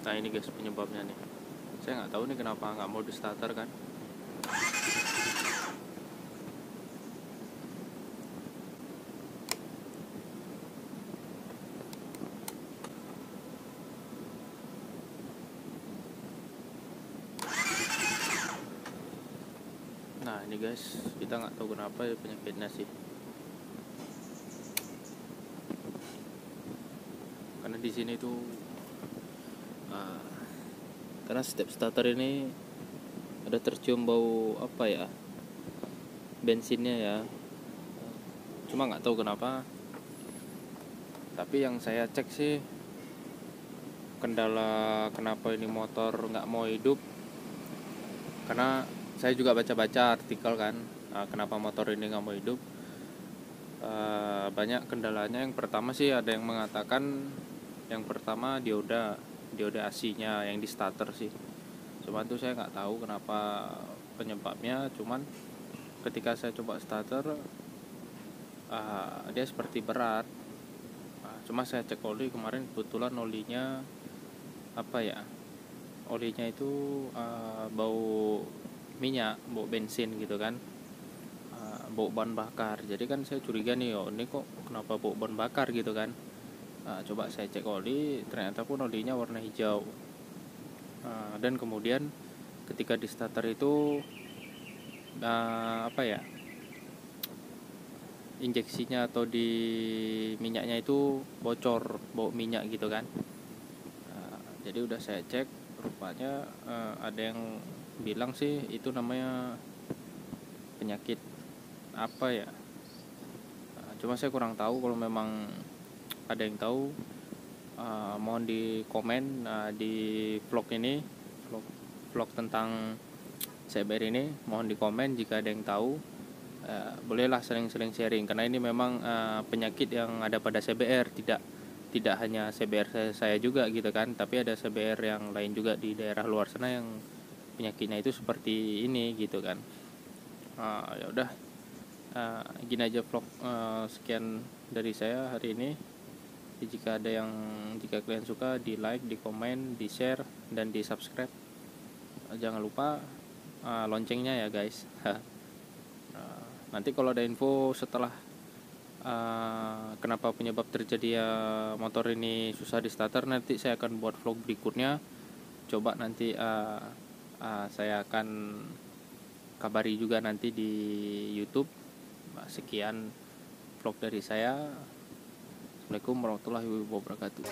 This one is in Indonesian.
Nah ini guys penyebabnya nih. Saya nggak tahu nih kenapa nggak mau di starter kan. Nah ini guys, kita nggak tahu kenapa ya penyakitnya sih. Karena di sini tuh karena setiap starter ini ada tercium bau apa ya, bensinnya ya. Cuma nggak tahu kenapa. Tapi yang saya cek sih kendala kenapa ini motor nggak mau hidup, karena saya juga baca-baca artikel kan, kenapa motor ini nggak mau hidup. Banyak kendalanya. Yang pertama sih ada yang mengatakan yang pertama dioda AC-nya yang di starter sih. Cuman tuh saya nggak tahu kenapa penyebabnya. Cuman ketika saya coba starter dia seperti berat. Cuma saya cek oli kemarin, kebetulan olinya apa ya, olinya itu bau minyak, bau bensin gitu kan, bau bahan bakar. Jadi kan saya curiga nih, oh ini kok kenapa bau bahan bakar gitu kan. Coba saya cek oli, ternyata pun olinya warna hijau. Dan kemudian ketika di starter itu apa ya, injeksinya atau di minyaknya itu bocor, bau minyak gitu kan. Jadi udah saya cek, rupanya ada yang bilang sih itu namanya penyakit apa ya. Cuma saya kurang tahu. Kalau memang ada yang tahu, mohon di komen di vlog ini, vlog tentang CBR ini, mohon di komen jika ada yang tahu. Bolehlah sering-sering sharing, karena ini memang penyakit yang ada pada CBR, tidak hanya CBR saya juga gitu kan, tapi ada CBR yang lain juga di daerah luar sana yang penyakitnya itu seperti ini gitu kan. Ya udah, gini aja vlog sekian dari saya hari ini. Jika kalian suka, di like, di komen, di share, dan di subscribe. Jangan lupa loncengnya ya guys. Nanti kalau ada info setelah kenapa penyebab terjadi motor ini susah di starter, nanti saya akan buat vlog berikutnya. Coba nanti saya akan kabari juga nanti di YouTube. Sekian vlog dari saya. Assalamualaikum warahmatullahi wabarakatuh.